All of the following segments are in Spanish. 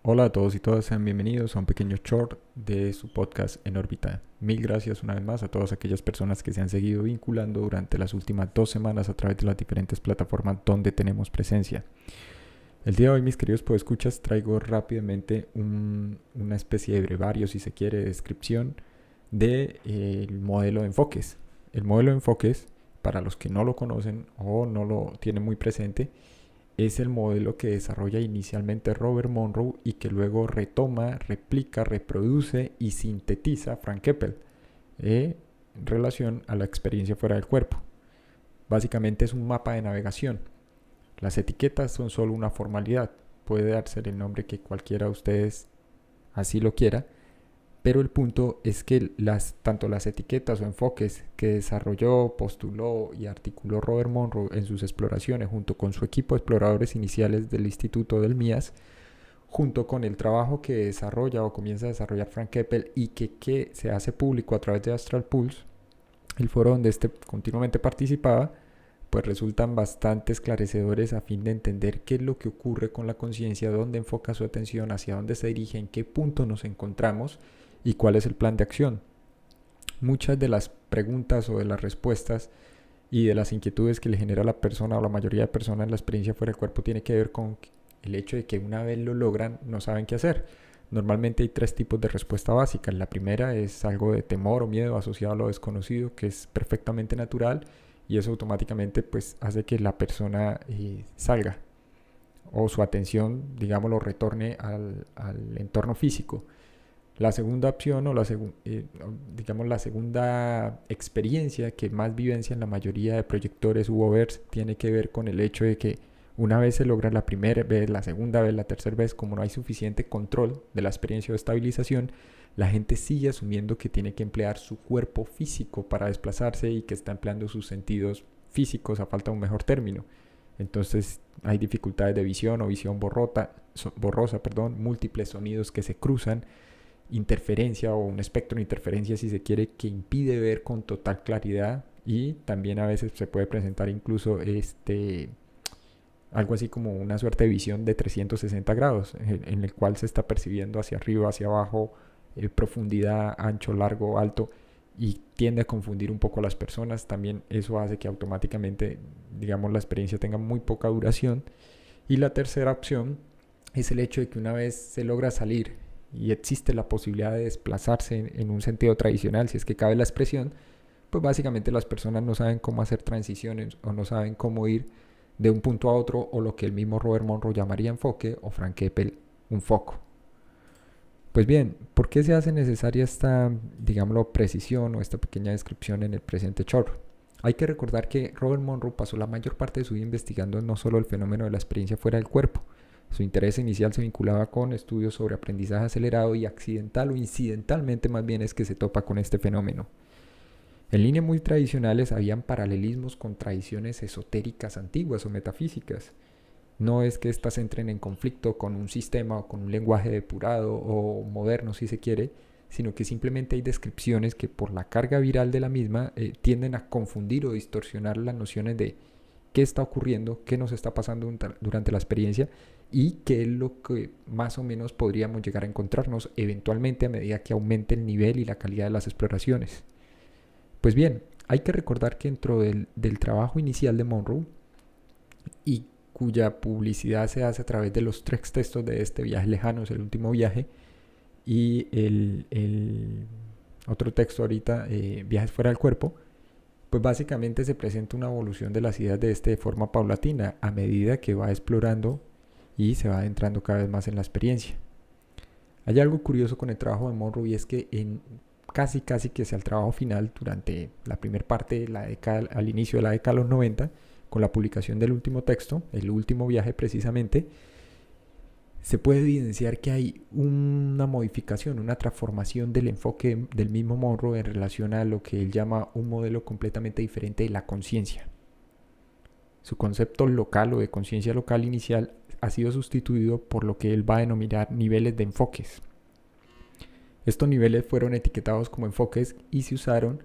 Hola a todos y todas, sean bienvenidos a un pequeño short de su podcast En órbita. Mil gracias una vez más a todas aquellas personas que se han seguido vinculando durante las últimas 2 semanas a través de las diferentes plataformas donde tenemos presencia. El día de hoy, mis queridos podescuchas, traigo rápidamente una especie de brevario, si se quiere, de descripción del modelo de enfoques. El modelo de enfoques, para los que no lo conocen o no lo tienen muy presente, es el modelo que desarrolla inicialmente Robert Monroe y que luego retoma, replica, reproduce y sintetiza Frank Keppel en relación a la experiencia fuera del cuerpo. Básicamente es un mapa de navegación. Las etiquetas son solo una formalidad. Puede darse el nombre que cualquiera de ustedes así lo quiera, pero el punto es que tanto las etiquetas o enfoques que desarrolló, postuló y articuló Robert Monroe en sus exploraciones junto con su equipo de exploradores iniciales del Instituto del MIAS, junto con el trabajo que desarrolla o comienza a desarrollar Frank Keppel y que se hace público a través de Astral Pulse, el foro donde este continuamente participaba, pues resultan bastante esclarecedores a fin de entender qué es lo que ocurre con la conciencia, dónde enfoca su atención, hacia dónde se dirige, en qué punto nos encontramos y cuál es el plan de acción. Muchas de las preguntas o de las respuestas y de las inquietudes que le genera a la persona o la mayoría de personas en la experiencia fuera del cuerpo tiene que ver con el hecho de que una vez lo logran no saben qué hacer. Normalmente hay 3 tipos de respuesta básica. La primera es algo de temor o miedo asociado a lo desconocido, que es perfectamente natural y eso automáticamente pues hace que la persona salga o su atención, digamos, lo retorne al entorno físico. La segunda opción o digamos la segunda experiencia que más vivencia en la mayoría de proyectores u overs tiene que ver con el hecho de que una vez se logra la primera vez, la segunda vez, la tercera vez, como no hay suficiente control de la experiencia de estabilización, la gente sigue asumiendo que tiene que emplear su cuerpo físico para desplazarse y que está empleando sus sentidos físicos a falta de un mejor término. Entonces hay dificultades de visión o visión borrosa, múltiples sonidos que se cruzan, interferencia o un espectro de interferencia, si se quiere, que impide ver con total claridad, y también a veces se puede presentar incluso algo así como una suerte de visión de 360 grados en el cual se está percibiendo hacia arriba, hacia abajo, profundidad, ancho, largo, alto, y tiende a confundir un poco a las personas. También eso hace que automáticamente, digamos, la experiencia tenga muy poca duración. Y la tercera opción es el hecho de que una vez se logra salir y existe la posibilidad de desplazarse en un sentido tradicional, si es que cabe la expresión, pues básicamente las personas no saben cómo hacer transiciones o no saben cómo ir de un punto a otro, o lo que el mismo Robert Monroe llamaría enfoque o Frank Keppel un foco. Pues bien, ¿por qué se hace necesaria esta, digámoslo, precisión o esta pequeña descripción en el presente chorro? Hay que recordar que Robert Monroe pasó la mayor parte de su vida investigando no solo el fenómeno de la experiencia fuera del cuerpo. Su interés inicial se vinculaba con estudios sobre aprendizaje acelerado, y accidental o incidentalmente más bien es que se topa con este fenómeno. En líneas muy tradicionales habían paralelismos con tradiciones esotéricas antiguas o metafísicas. No es que éstas entren en conflicto con un sistema o con un lenguaje depurado o moderno, si se quiere, sino que simplemente hay descripciones que por la carga viral de la misma tienden a confundir o distorsionar las nociones de qué está ocurriendo, qué nos está pasando durante la experiencia y qué es lo que más o menos podríamos llegar a encontrarnos eventualmente a medida que aumente el nivel y la calidad de las exploraciones. Pues bien, hay que recordar que dentro del trabajo inicial de Monroe, y cuya publicidad se hace a través de los 3 textos de este viaje lejano, es el último viaje, y el otro texto ahorita, viajes fuera del cuerpo, pues básicamente se presenta una evolución de las ideas de de forma paulatina a medida que va explorando y se va adentrando cada vez más en la experiencia. Hay algo curioso con el trabajo de Monroe, y es que casi que sea el trabajo final, durante la primera parte de la década, al inicio de la década de los 90, con la publicación del último texto, el último viaje precisamente, se puede evidenciar que hay una modificación, una transformación del enfoque del mismo Monroe en relación a lo que él llama un modelo completamente diferente de la conciencia. Su concepto local o de conciencia local inicial ha sido sustituido por lo que él va a denominar niveles de enfoques. Estos niveles fueron etiquetados como enfoques y se usaron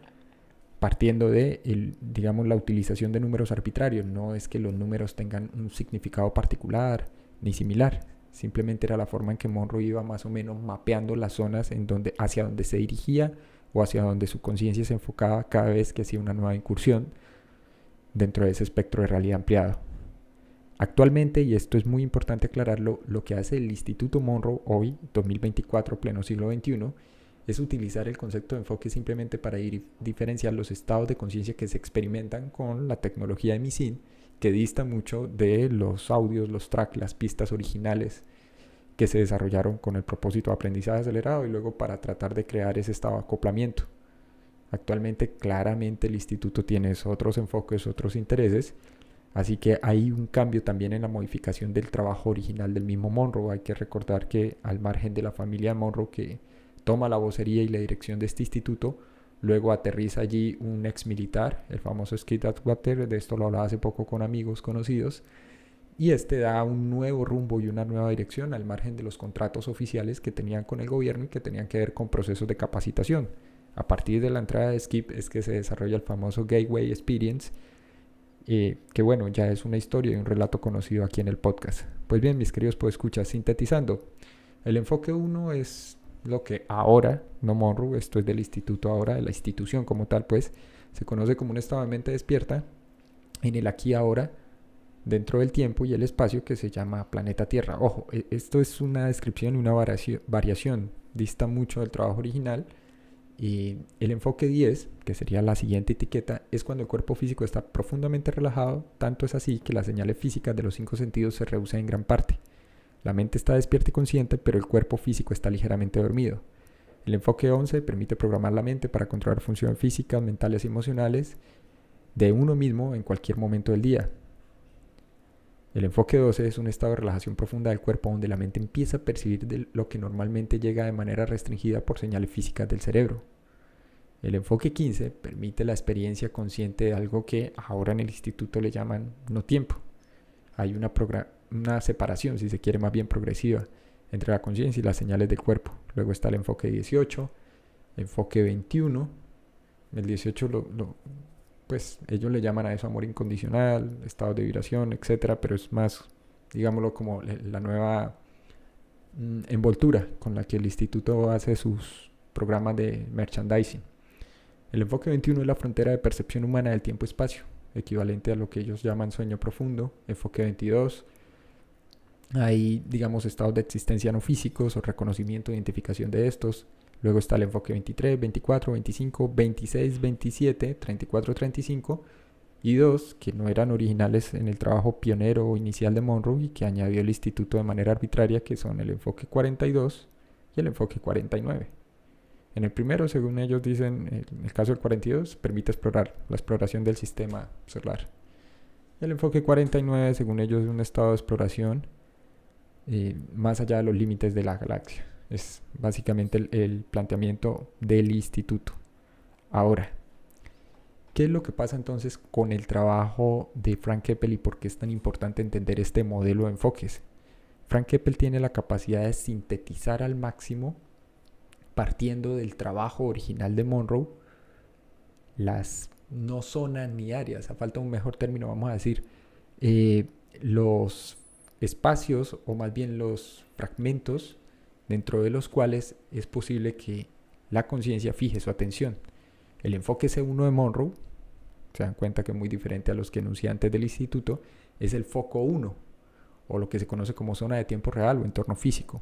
partiendo de, digamos, la utilización de números arbitrarios. No es que los números tengan un significado particular ni similar, simplemente era la forma en que Monroe iba más o menos mapeando las zonas hacia donde se dirigía o hacia donde su conciencia se enfocaba cada vez que hacía una nueva incursión dentro de ese espectro de realidad ampliado. Actualmente, y esto es muy importante aclararlo, lo que hace el Instituto Monroe hoy, 2024, pleno siglo XXI, es utilizar el concepto de enfoque simplemente para diferenciar los estados de conciencia que se experimentan con la tecnología de MISIN, que dista mucho de los audios, los tracks, las pistas originales que se desarrollaron con el propósito de aprendizaje acelerado y luego para tratar de crear ese estado de acoplamiento. Actualmente, claramente, el instituto tiene otros enfoques, otros intereses, así que hay un cambio también en la modificación del trabajo original del mismo Monroe. Hay que recordar que al margen de la familia Monroe que toma la vocería y la dirección de este instituto, luego aterriza allí un ex militar, el famoso Skip Atwater, de esto lo hablaba hace poco con amigos conocidos, y este da un nuevo rumbo y una nueva dirección al margen de los contratos oficiales que tenían con el gobierno y que tenían que ver con procesos de capacitación. A partir de la entrada de Skip es que se desarrolla el famoso Gateway Experience, que bueno, ya es una historia y un relato conocido aquí en el podcast. Pues bien, mis queridos podescuchas, sintetizando, el enfoque 1 es lo que ahora, no Monroe, esto es del instituto ahora, de la institución como tal, pues, se conoce como un estado de mente despierta en el aquí y ahora, dentro del tiempo y el espacio, que se llama planeta Tierra. Ojo, esto es una descripción y una variación, dista mucho del trabajo original. Y el enfoque 10, que sería la siguiente etiqueta, es cuando el cuerpo físico está profundamente relajado, tanto es así que las señales físicas de los 5 sentidos se reducen en gran parte. La mente está despierta y consciente, pero el cuerpo físico está ligeramente dormido. El enfoque 11 permite programar la mente para controlar funciones físicas, mentales y emocionales de uno mismo en cualquier momento del día. El enfoque 12 es un estado de relajación profunda del cuerpo donde la mente empieza a percibir lo que normalmente llega de manera restringida por señales físicas del cerebro. El enfoque 15 permite la experiencia consciente de algo que ahora en el instituto le llaman no tiempo. Hay una separación, si se quiere, más bien progresiva entre la conciencia y las señales del cuerpo. Luego está el enfoque 18, enfoque 21. El 18 pues ellos le llaman a eso amor incondicional, estado de vibración, etcétera, pero es más, digámoslo, como la nueva envoltura con la que el instituto hace sus programas de merchandising. El enfoque 21 es la frontera de percepción humana del tiempo-espacio, equivalente a lo que ellos llaman sueño profundo. Enfoque 22, hay, digamos, estados de existencia no físicos o reconocimiento e identificación de estos. Luego está el enfoque 23, 24, 25, 26, 27, 34, 35 y 2 que no eran originales en el trabajo pionero o inicial de Monroe y que añadió el instituto de manera arbitraria, que son el enfoque 42 y el enfoque 49. En el primero, según ellos dicen, en el caso del 42, permite explorar la exploración del sistema solar. El enfoque 49, según ellos, es un estado de exploración más allá de los límites de la galaxia. Es básicamente el planteamiento del instituto. Ahora, ¿qué es lo que pasa entonces con el trabajo de Frank Keppel y por qué es tan importante entender este modelo de enfoques? Frank Keppel tiene la capacidad de sintetizar al máximo, partiendo del trabajo original de Monroe, las no zonas ni áreas, a falta de un mejor término, vamos a decir, los espacios o más bien los fragmentos dentro de los cuales es posible que la conciencia fije su atención. El enfoque C1 de Monroe, se dan cuenta que es muy diferente a los que enuncié antes del instituto, es el foco 1, o lo que se conoce como zona de tiempo real o entorno físico.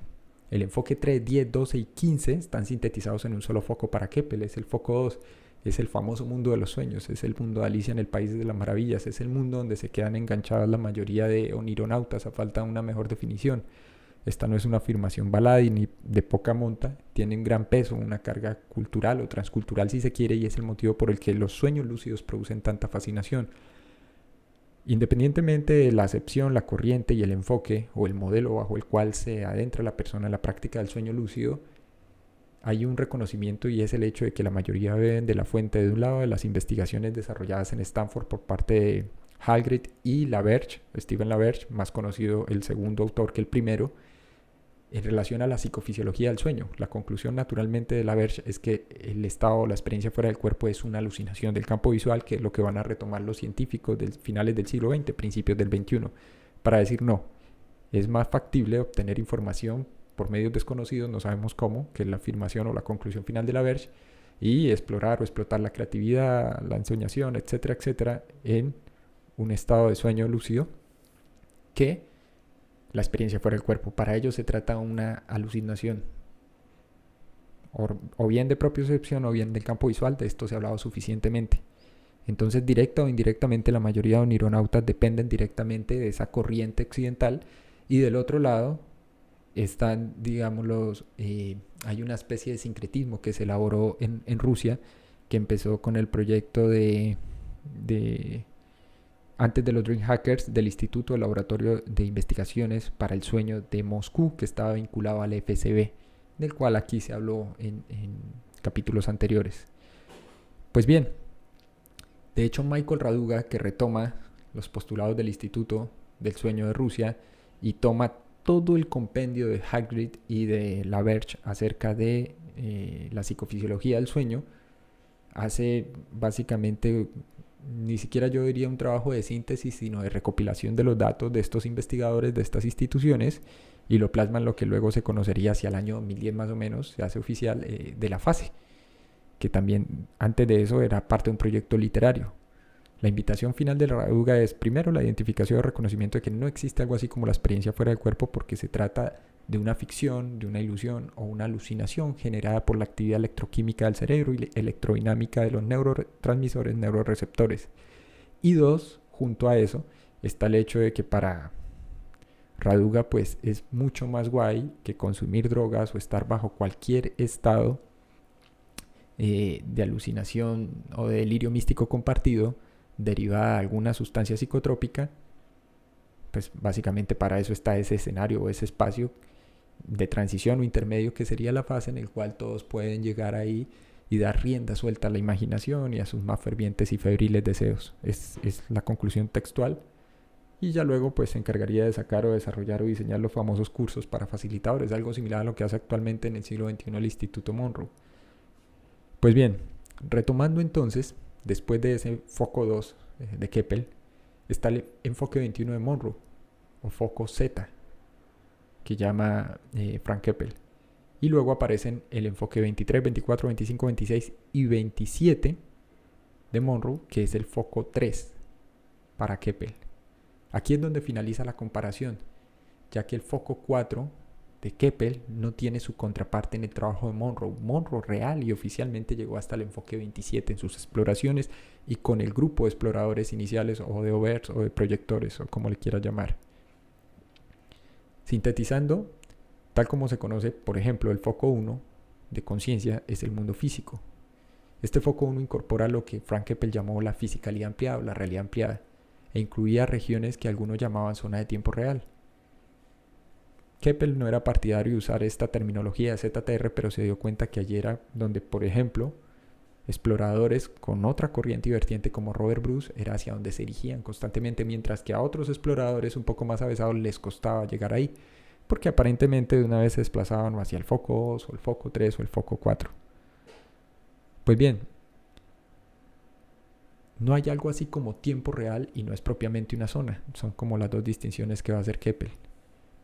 El enfoque 3, 10, 12 y 15 están sintetizados en un solo foco para Keppel, es el foco 2, es el famoso mundo de los sueños, es el mundo de Alicia en el País de las Maravillas, es el mundo donde se quedan enganchadas la mayoría de onironautas, a falta de una mejor definición. Esta no es una afirmación baladí ni de poca monta, tiene un gran peso, una carga cultural o transcultural si se quiere, y es el motivo por el que los sueños lúcidos producen tanta fascinación. Independientemente de la acepción, la corriente y el enfoque o el modelo bajo el cual se adentra la persona en la práctica del sueño lúcido, hay un reconocimiento y es el hecho de que la mayoría beben de la fuente de un lado de las investigaciones desarrolladas en Stanford por parte de Halgrid y LaBerge, Stephen LaBerge, más conocido el segundo autor que el primero, en relación a la psicofisiología del sueño. La conclusión naturalmente de LaBerge es que el estado o la experiencia fuera del cuerpo es una alucinación del campo visual, que es lo que van a retomar los científicos de finales del siglo XX, principios del XXI, para decir no. es más factible obtener información por medios desconocidos, no sabemos cómo, que es la afirmación o la conclusión final de la Verge, y explorar o explotar la creatividad, la ensoñación, etcétera, etcétera, en un estado de sueño lúcido, que la experiencia fuera del cuerpo. Para ello se trata de una alucinación, o bien de propiocepción o bien del campo visual. De esto se ha hablado suficientemente. Entonces, directa o indirectamente, la mayoría de neuronautas dependen directamente de esa corriente occidental, y del otro lado están, digamos, hay una especie de sincretismo que se elaboró en Rusia, que empezó con el proyecto de antes de los Dream Hackers, del Instituto de Laboratorio de Investigaciones para el Sueño de Moscú, que estaba vinculado al FSB, del cual aquí se habló en capítulos anteriores. Pues bien, de hecho Michael Raduga, que retoma los postulados del Instituto del Sueño de Rusia y toma todo el compendio de Hagrid y de La Verge acerca de la psicofisiología del sueño, hace básicamente, ni siquiera yo diría un trabajo de síntesis, sino de recopilación de los datos de estos investigadores, de estas instituciones, y lo plasma en lo que luego se conocería hacia el año 2010 más o menos, se hace oficial, de la fase, que también antes de eso era parte de un proyecto literario. La invitación final de Raduga es, primero, la identificación y reconocimiento de que no existe algo así como la experiencia fuera del cuerpo, porque se trata de una ficción, de una ilusión o una alucinación generada por la actividad electroquímica del cerebro y electrodinámica de los neurotransmisores, neuroreceptores. Y dos, junto a eso, está el hecho de que para Raduga pues es mucho más guay que consumir drogas o estar bajo cualquier estado de alucinación o de delirio místico compartido derivada de alguna sustancia psicotrópica. Pues básicamente para eso está ese escenario o ese espacio de transición o intermedio, que sería la fase en el cual todos pueden llegar ahí y dar rienda suelta a la imaginación y a sus más fervientes y febriles deseos. Es la conclusión textual. Y ya luego pues se encargaría de sacar o desarrollar o diseñar los famosos cursos para facilitadores, algo similar a lo que hace actualmente en el siglo XXI el Instituto Monroe. Pues bien, retomando entonces, después de ese foco 2 de Keppel, está el enfoque 21 de Monroe, o foco Z, que llama Frank Keppel. Y luego aparecen el enfoque 23, 24, 25, 26 y 27 de Monroe, que es el foco 3 para Keppel. Aquí es donde finaliza la comparación, ya que el foco 4 de Keppel no tiene su contraparte en el trabajo de Monroe. Monroe real y oficialmente llegó hasta el enfoque 27 en sus exploraciones y con el grupo de exploradores iniciales, o de overs o de proyectores, o como le quieras llamar. Sintetizando, tal como se conoce, por ejemplo, el foco 1 de conciencia es el mundo físico. Este foco 1 incorpora lo que Frank Keppel llamó la fisicalidad ampliada o la realidad ampliada, e incluía regiones que algunos llamaban zona de tiempo real. Keppel no era partidario de usar esta terminología de ZTR, pero se dio cuenta que allí era donde, por ejemplo, exploradores con otra corriente y vertiente como Robert Bruce era hacia donde se dirigían constantemente, mientras que a otros exploradores un poco más avesados les costaba llegar ahí, porque aparentemente de una vez se desplazaban hacia el foco 2 o el foco 3 o el foco 4. Pues bien, no hay algo así como tiempo real y no es propiamente una zona, son como las dos distinciones que va a hacer Keppel.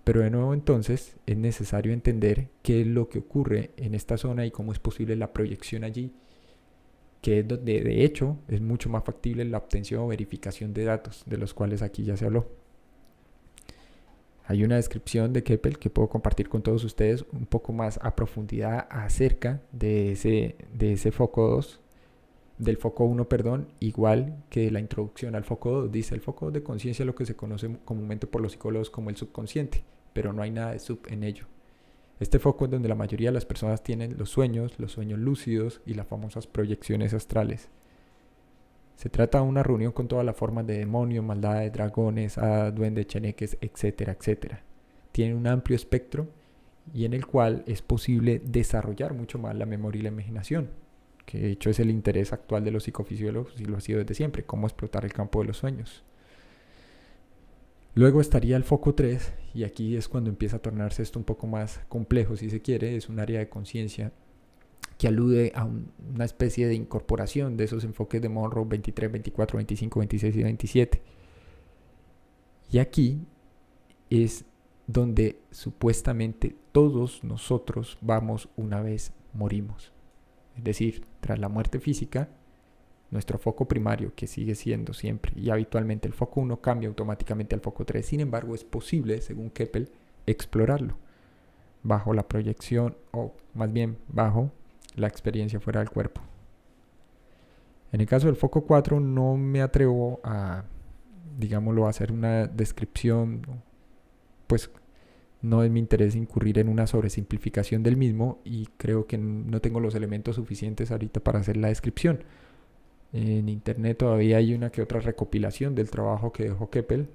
Pero de nuevo entonces es necesario entender qué es lo que ocurre en esta zona y cómo es posible la proyección allí, que es donde de hecho es mucho más factible la obtención o verificación de datos, de los cuales aquí ya se habló. Hay una descripción de Keppel que puedo compartir con todos ustedes un poco más a profundidad acerca de ese foco 2, del foco 1, perdón, igual que la introducción al foco 2. Dice, el foco 2 de conciencia es lo que se conoce comúnmente por los psicólogos como el subconsciente, pero no hay nada de sub en ello. Este foco es donde la mayoría de las personas tienen los sueños lúcidos y las famosas proyecciones astrales. Se trata de una reunión con todas las formas de demonios, maldades, dragones, hadas, duendes, cheneques, etcétera, etcétera. Tiene un amplio espectro y en el cual es posible desarrollar mucho más la memoria y la imaginación, que de hecho es el interés actual de los psicofisiólogos y lo ha sido desde siempre, cómo explotar el campo de los sueños. Luego estaría el foco 3, y aquí es cuando empieza a tornarse esto un poco más complejo, si se quiere. Es un área de conciencia que alude a una especie de incorporación de esos enfoques de Monroe 23, 24, 25, 26 y 27. Y aquí es donde supuestamente todos nosotros vamos una vez morimos. Es decir, tras la muerte física, nuestro foco primario, que sigue siendo siempre y habitualmente el foco 1, cambia automáticamente al foco 3. Sin embargo, es posible, según Keppel, explorarlo bajo la proyección, o más bien bajo la experiencia fuera del cuerpo. En el caso del foco 4 no me atrevo a, digámoslo, a hacer una descripción, pues no es mi interés incurrir en una sobresimplificación del mismo, y creo que no tengo los elementos suficientes ahorita para hacer la descripción. En internet todavía hay una que otra recopilación del trabajo que dejó Keppel,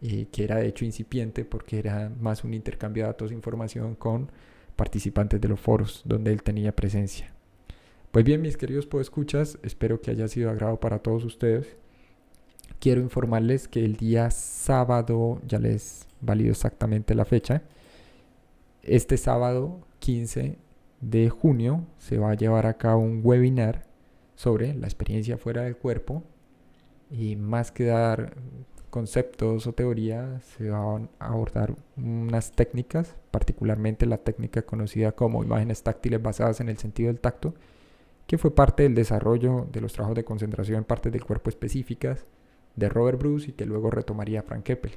que era de hecho incipiente porque era más un intercambio de datos e información con participantes de los foros donde él tenía presencia. Pues bien, mis queridos podescuchas, espero que haya sido de agrado para todos ustedes. Quiero informarles que el día sábado, ya les valido exactamente la fecha, este sábado 15 de junio se va a llevar a cabo un webinar sobre la experiencia fuera del cuerpo, y más que dar conceptos o teoría, se van a abordar unas técnicas, particularmente la técnica conocida como imágenes táctiles basadas en el sentido del tacto, que fue parte del desarrollo de los trabajos de concentración en partes del cuerpo específicas de Robert Bruce y que luego retomaría Frank Keppel.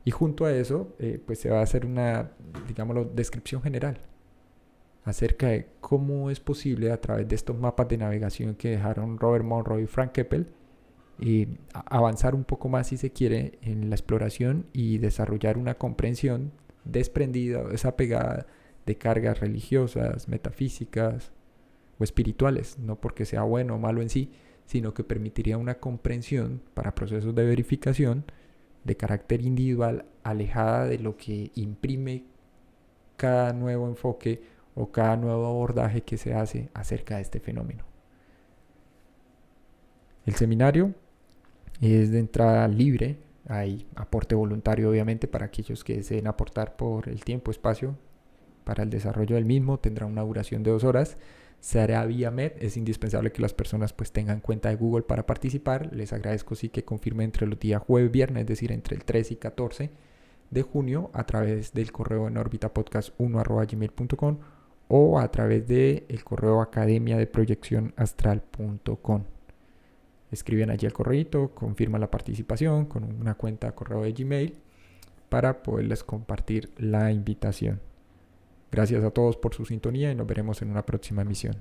Y junto a eso, pues se va a hacer una, digámoslo, descripción general acerca de cómo es posible, a través de estos mapas de navegación que dejaron Robert Monroe y Frank Keppel, avanzar un poco más, si se quiere, en la exploración y desarrollar una comprensión desprendida o desapegada de cargas religiosas, metafísicas o espirituales, no porque sea bueno o malo en sí, sino que permitiría una comprensión para procesos de verificación de carácter individual, alejada de lo que imprime cada nuevo enfoque o cada nuevo abordaje que se hace acerca de este fenómeno. El seminario es de entrada libre, hay aporte voluntario obviamente para aquellos que deseen aportar por el tiempo, espacio para el desarrollo del mismo. Tendrá una duración de 2 horas, se hará vía MED, es indispensable que las personas pues tengan cuenta de Google para participar. Les agradezco sí que confirmen entre los días jueves, viernes, es decir, entre el 13 y 14 de junio a través del correo en orbitapodcast1@gmail.com o a través del correo academiadeproyeccionastral.com. Escriben allí el correo, confirman la participación con una cuenta de correo de Gmail para poderles compartir la invitación. Gracias a todos por su sintonía y nos veremos en una próxima emisión.